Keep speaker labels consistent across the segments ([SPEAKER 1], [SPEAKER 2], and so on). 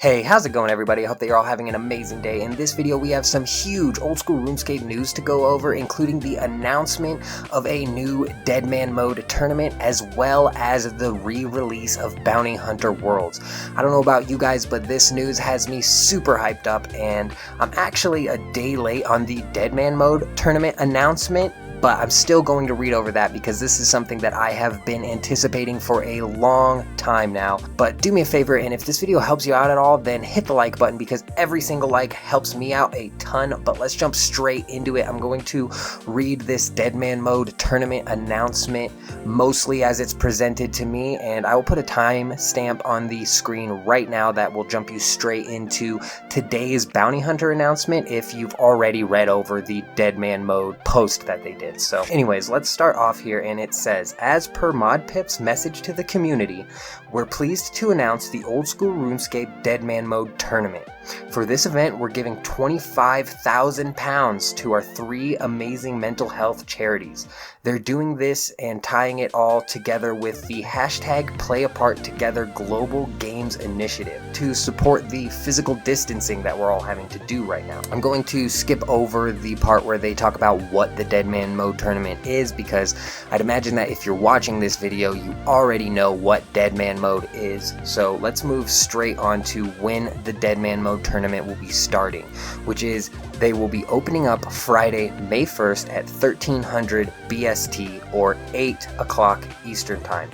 [SPEAKER 1] Hey, how's it going everybody? I hope that you're all having an amazing day. In this video we have some huge old school RuneScape news to go over, including the announcement of a new Deadman mode tournament as well as the re-release of Bounty Hunter Worlds. I don't know about you guys, but this news has me super hyped up, and I'm actually a day late on the Deadman mode tournament announcement. But I'm still going to read over that because this is something that I have been anticipating for a long time now. But do me a favor, and if this video helps you out at all, then hit the like button because every single like helps me out a ton. But let's jump straight into it. I'm going to read this Deadman mode tournament announcement mostly as it's presented to me, and I will put a time stamp on the screen right now that will jump you straight into today's Bounty Hunter announcement if you've already read over the Deadman mode post that they did. So anyways, let's start off here, and it says, as per ModPip's message to the community, we're pleased to announce the old school RuneScape Deadman mode tournament. For this event, we're giving £25,000 to our three amazing mental health charities. They're doing this and tying it all together with the hashtag #PlayApartTogether Global Games Initiative to support the physical distancing that we're all having to do right now. I'm going to skip over the part where they talk about what the Deadman mode tournament is, because I'd imagine that if you're watching this video, you already know what Deadman mode is. So let's move straight on to when the Deadman mode tournament will be starting, which is they will be opening up Friday, May 1st at 1300 BST or 8 o'clock Eastern Time.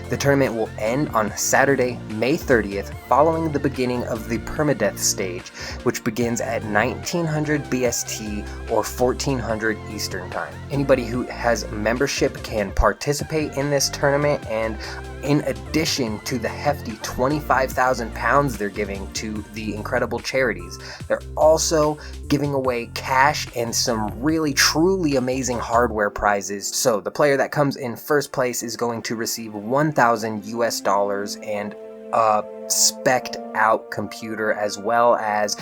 [SPEAKER 1] The tournament will end on Saturday, May 30th, following the beginning of the permadeath stage, which begins at 1900 BST or 1400 Eastern Time. Anybody who has membership can participate in this tournament, and in addition to the hefty £25,000 they're giving to the incredible charities, they're also giving away cash and some really truly amazing hardware prizes. So the player that comes in first place is going to receive $1,000 US and a spec'd out computer, as well as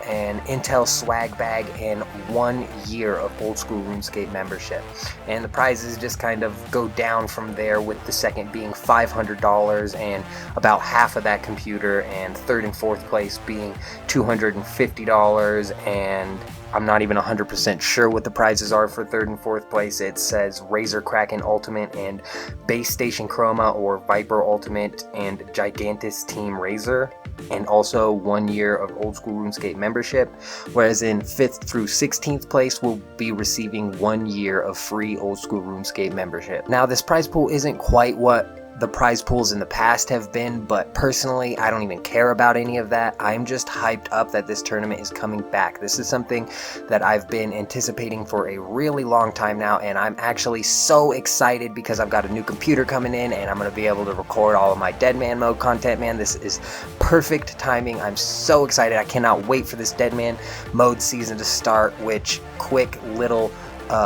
[SPEAKER 1] an Intel swag bag and 1 year of old school RuneScape membership. And the prizes just kind of go down from there, with the second being $500 and about half of that computer, and third and fourth place being $250, and I'm not even 100% sure what the prizes are for third and fourth place. It says Razor Kraken Ultimate and Base Station Chroma or Viper Ultimate and Gigantus Team Razor, and also 1 year of old school RuneScape membership, whereas in 5th through 16th place will be receiving 1 year of free old school RuneScape membership. Now this prize pool isn't quite what the prize pools in the past have been, but personally I don't even care about any of that. I'm just hyped up that this tournament is coming back. This is something that I've been anticipating for a really long time now, and I'm actually so excited because I've got a new computer coming in and I'm going to be able to record all of my Deadman mode content. Man, this is perfect timing. I'm so excited. I cannot wait for this Deadman mode season to start, which, quick little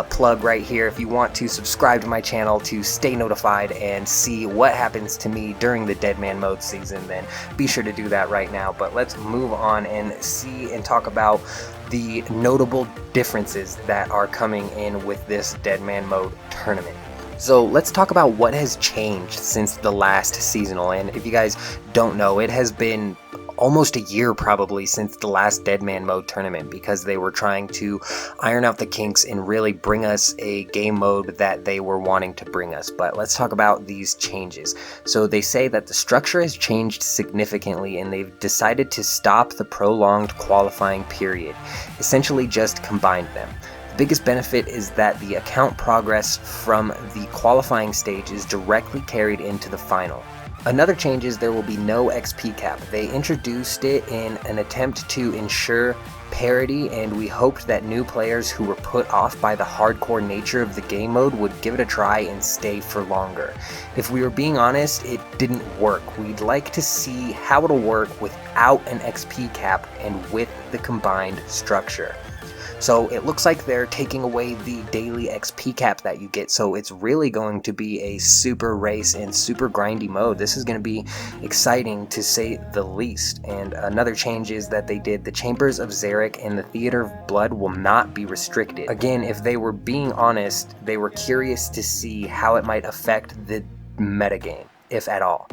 [SPEAKER 1] plug right here, if you want to subscribe to my channel to stay notified and see what happens to me during the Deadman mode season, then be sure to do that right now. But let's move on and see and talk about the notable differences that are coming in with this Deadman mode tournament. So let's talk about what has changed since the last seasonal. And if you guys don't know, it has been almost a year probably since the last Deadman mode tournament, because they were trying to iron out the kinks and really bring us a game mode that they were wanting to bring us. But let's talk about these changes. So they say that the structure has changed significantly, and they've decided to stop the prolonged qualifying period, essentially just combined them. The biggest benefit is that the account progress from the qualifying stage is directly carried into the final. Another change is there will be no XP cap. They introduced it in an attempt to ensure parity, and we hoped that new players who were put off by the hardcore nature of the game mode would give it a try and stay for longer. If we were being honest, it didn't work. We'd like to see how it'll work without an XP cap and with the combined structure. So it looks like they're taking away the daily XP cap that you get, so it's really going to be a super race and super grindy mode. This is going to be exciting to say the least. And another change is that they did the Chambers of Zarek and the Theater of Blood will not be restricted. Again, if they were being honest, they were curious to see how it might affect the metagame, if at all.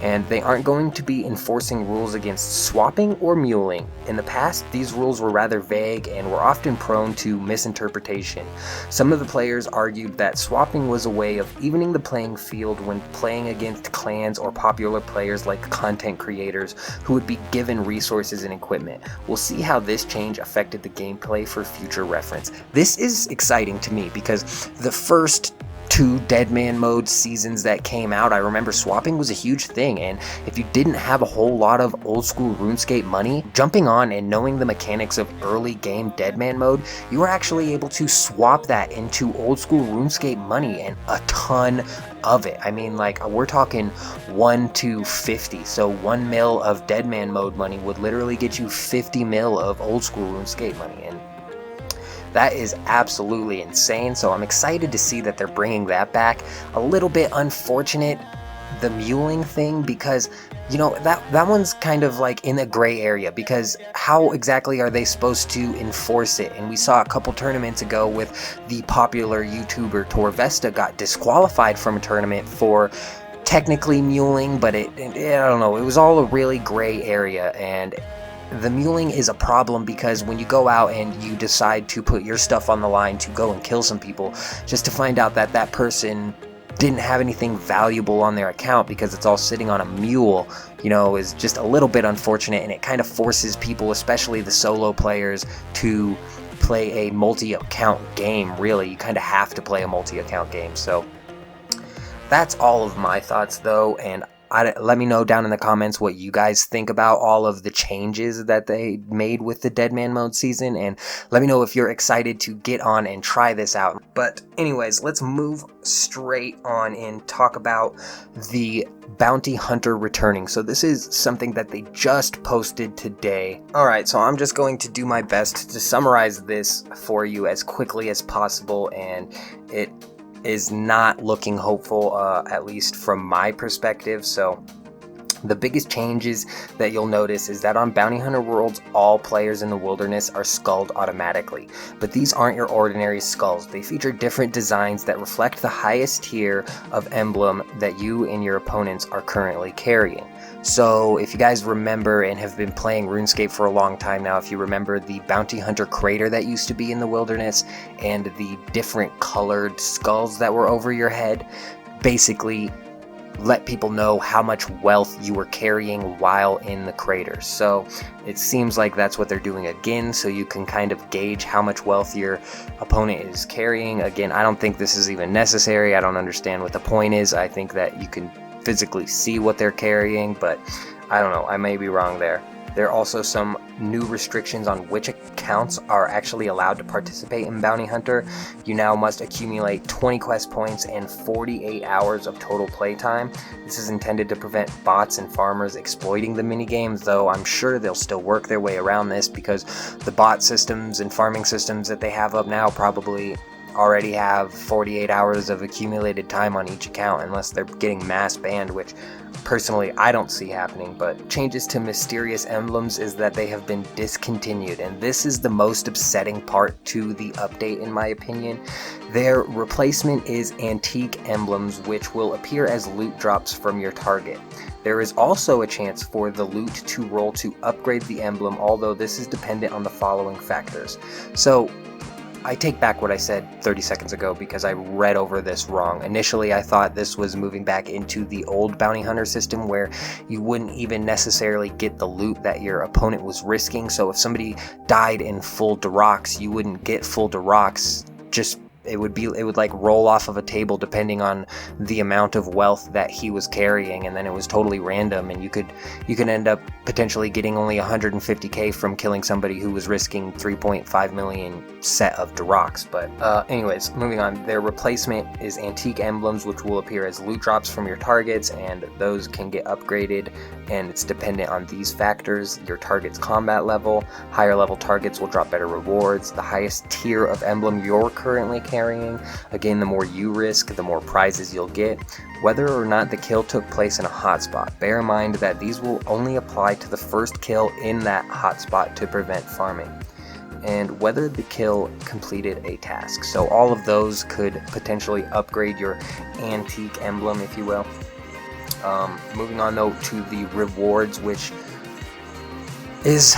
[SPEAKER 1] and they aren't going to be enforcing rules against swapping or muling. In the past, these rules were rather vague and were often prone to misinterpretation. Some of the players argued that swapping was a way of evening the playing field when playing against clans or popular players like content creators who would be given resources and equipment. We'll see how this change affected the gameplay for future reference. This is exciting to me because the first 2 Deadman mode seasons that came out, I remember swapping was a huge thing, and if you didn't have a whole lot of old school RuneScape money, jumping on and knowing the mechanics of early game Deadman mode, you were actually able to swap that into old school RuneScape money, and a ton of it. I mean, like, we're talking 1 to 50, so 1 mil of Deadman mode money would literally get you 50 mil of old school RuneScape money, and that is absolutely insane. So I'm excited to see that they're bringing that back. A little bit unfortunate, the muling thing, because you know that one's kind of like in a gray area, because how exactly are they supposed to enforce it? And we saw a couple tournaments ago with the popular YouTuber Torvesta got disqualified from a tournament for technically muling, but I don't know, it was all a really gray area. And the muling is a problem because when you go out and you decide to put your stuff on the line to go and kill some people, just to find out that that person didn't have anything valuable on their account because it's all sitting on a mule, you know, is just a little bit unfortunate, and it kind of forces people, especially the solo players, to play a multi-account game. Really, you kind of have to play a multi-account game. So that's all of my thoughts though, and let me know down in the comments what you guys think about all of the changes that they made with the Deadman mode season, and let me know if you're excited to get on and try this out. But anyways, let's move straight on and talk about the Bounty Hunter returning. So this is something that they just posted today. Alright, so I'm just going to do my best to summarize this for you as quickly as possible, and it is not looking hopeful, at least from my perspective. So the biggest changes that you'll notice is that on Bounty Hunter Worlds, all players in the wilderness are skulled automatically. But these aren't your ordinary skulls. They feature different designs that reflect the highest tier of emblem that you and your opponents are currently carrying. So if you guys remember and have been playing RuneScape for a long time now, if you remember the Bounty Hunter crater that used to be in the wilderness and the different colored skulls that were over your head, basically let people know how much wealth you were carrying while in the crater. So it seems like that's what they're doing again, so you can kind of gauge how much wealth your opponent is carrying. Again, I don't think this is even necessary. I don't understand what the point is. I think that you can physically see what they're carrying, but I don't know, I may be wrong there. There are also some new restrictions on which accounts are actually allowed to participate in Bounty Hunter. You now must accumulate 20 quest points and 48 hours of total playtime. This is intended to prevent bots and farmers exploiting the minigames, though I'm sure they'll still work their way around this because the bot systems and farming systems that they have up now probably already have 48 hours of accumulated time on each account, unless they're getting mass banned, which personally I don't see happening. But changes to mysterious emblems is that they have been discontinued, and this is the most upsetting part to the update in my opinion. Their replacement is antique emblems, which will appear as loot drops from your target. There is also a chance for the loot to roll to upgrade the emblem, although this is dependent on the following factors. So I take back what I said 30 seconds ago because I read over this wrong. Initially, I thought this was moving back into the old Bounty Hunter system where you wouldn't even necessarily get the loot that your opponent was risking. So if somebody died in full Durox, you wouldn't get full Durox. Just it would like roll off of a table depending on the amount of wealth that he was carrying, and then it was totally random, and you could end up potentially getting only 150k from killing somebody who was risking 3.5 million set of Durox. But anyways, moving on, their replacement is antique emblems, which will appear as loot drops from your targets, and those can get upgraded, and it's dependent on these factors: your target's combat level. Higher level targets will drop better rewards. The highest tier of emblem you're currently carrying, again, the more you risk, the more prizes you'll get. Whether or not the kill took place in a hotspot, bear in mind that these will only apply to the first kill in that hotspot to prevent farming, and whether the kill completed a task. So all of those could potentially upgrade your antique emblem, if you will. Moving on though to the rewards, which is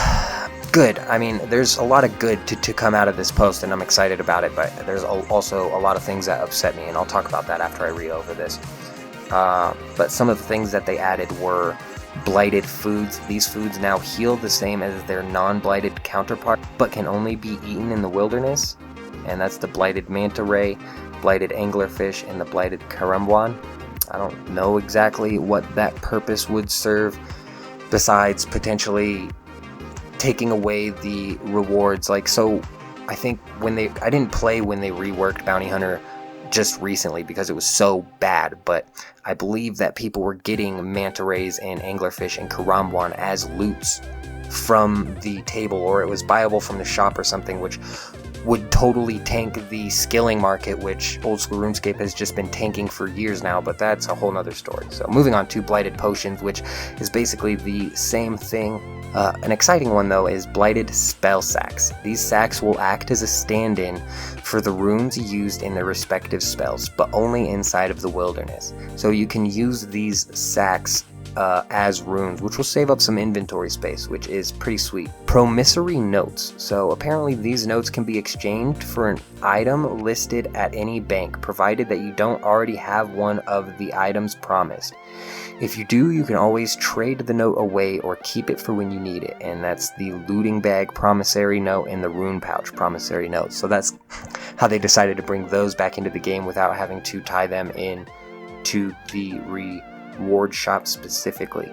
[SPEAKER 1] good. I mean, there's a lot of good to come out of this post, and I'm excited about it, but there's also a lot of things that upset me, and I'll talk about that after I read over this. But some of the things that they added were Blighted Foods. These foods now heal the same as their non-blighted counterpart, but can only be eaten in the wilderness, and that's the Blighted Manta Ray, Blighted Anglerfish, and the Blighted Karambwan. I don't know exactly what that purpose would serve, besides potentially taking away the rewards. Like, so I think I didn't play when they reworked Bounty Hunter just recently because it was so bad, but I believe that people were getting manta rays and anglerfish and karambwan as loots from the table, or it was buyable from the shop or something, which would totally tank the skilling market, which old school RuneScape has just been tanking for years now, but that's a whole nother story. So moving on to Blighted Potions, which is basically the same thing. An exciting one though is Blighted Spell Sacks. These sacks will act as a stand-in for the runes used in their respective spells, but only inside of the wilderness. So you can use these sacks as runes, which will save up some inventory space, which is pretty sweet. Promissory notes. So apparently these notes can be exchanged for an item listed at any bank, provided that you don't already have one of the items promised. If you do, you can always trade the note away or keep it for when you need it, and that's the looting bag promissory note and the rune pouch promissory note. So that's how they decided to bring those back into the game without having to tie them in to the reward shop specifically.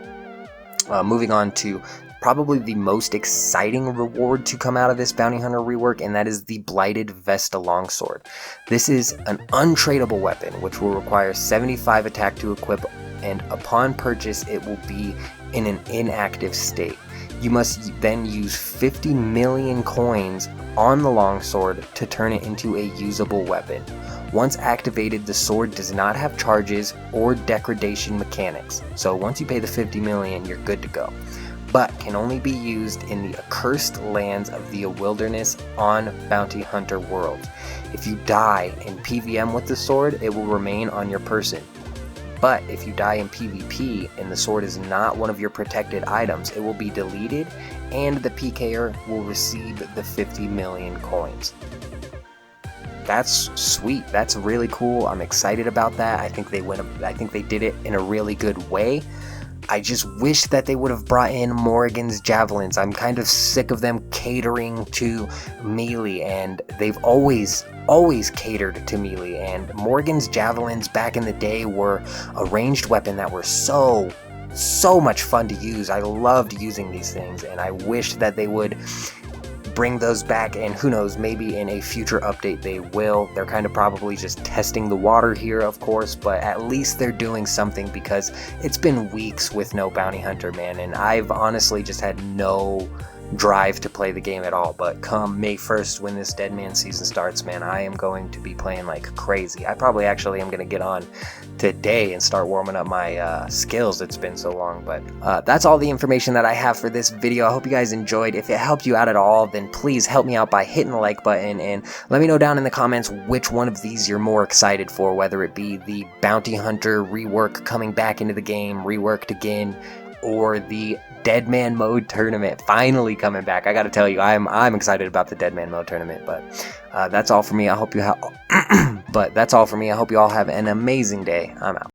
[SPEAKER 1] Moving on to probably the most exciting reward to come out of this Bounty Hunter rework, and that is the Blighted Vesta Longsword. This is an untradeable weapon which will require 75 attack to equip, and upon purchase it will be in an inactive state. You must then use 50 million coins on the longsword to turn it into a usable weapon. Once activated, the sword does not have charges or degradation mechanics, so once you pay the 50 million, you're good to go, but can only be used in the accursed lands of the wilderness on Bounty Hunter worlds. If you die in PvM with the sword, it will remain on your person. But if you die in PvP and the sword is not one of your protected items, it will be deleted and the PKer will receive the 50 million coins. That's sweet. That's really cool. I'm excited about that. I think they did it in a really good way. I just wish that they would have brought in Morrigan's javelins. I'm kind of sick of them catering to melee, and they've always catered to melee, and Morrigan's javelins back in the day were a ranged weapon that were so much fun to use. I loved using these things, and I wish that they would bring those back, and who knows, maybe in a future update they will. They're kind of probably just testing the water here, of course, but at least they're doing something, because it's been weeks with no Bounty Hunter, man, and I've honestly just had no drive to play the game at all. But come May 1st, when this Deadman season starts, man, I am going to be playing like crazy. I probably actually am going to get on today and start warming up my skills. It's been so long, but that's all the information that I have for this video. I hope you guys enjoyed. If it helped you out at all, then please help me out by hitting the like button, and let me know down in the comments which one of these you're more excited for, whether it be the Bounty Hunter rework coming back into the game, reworked again, or the Deadman Mode Tournament finally coming back. I gotta tell you, I'm excited about the Deadman Mode Tournament, but that's all for me. I hope you all have an amazing day. I'm out.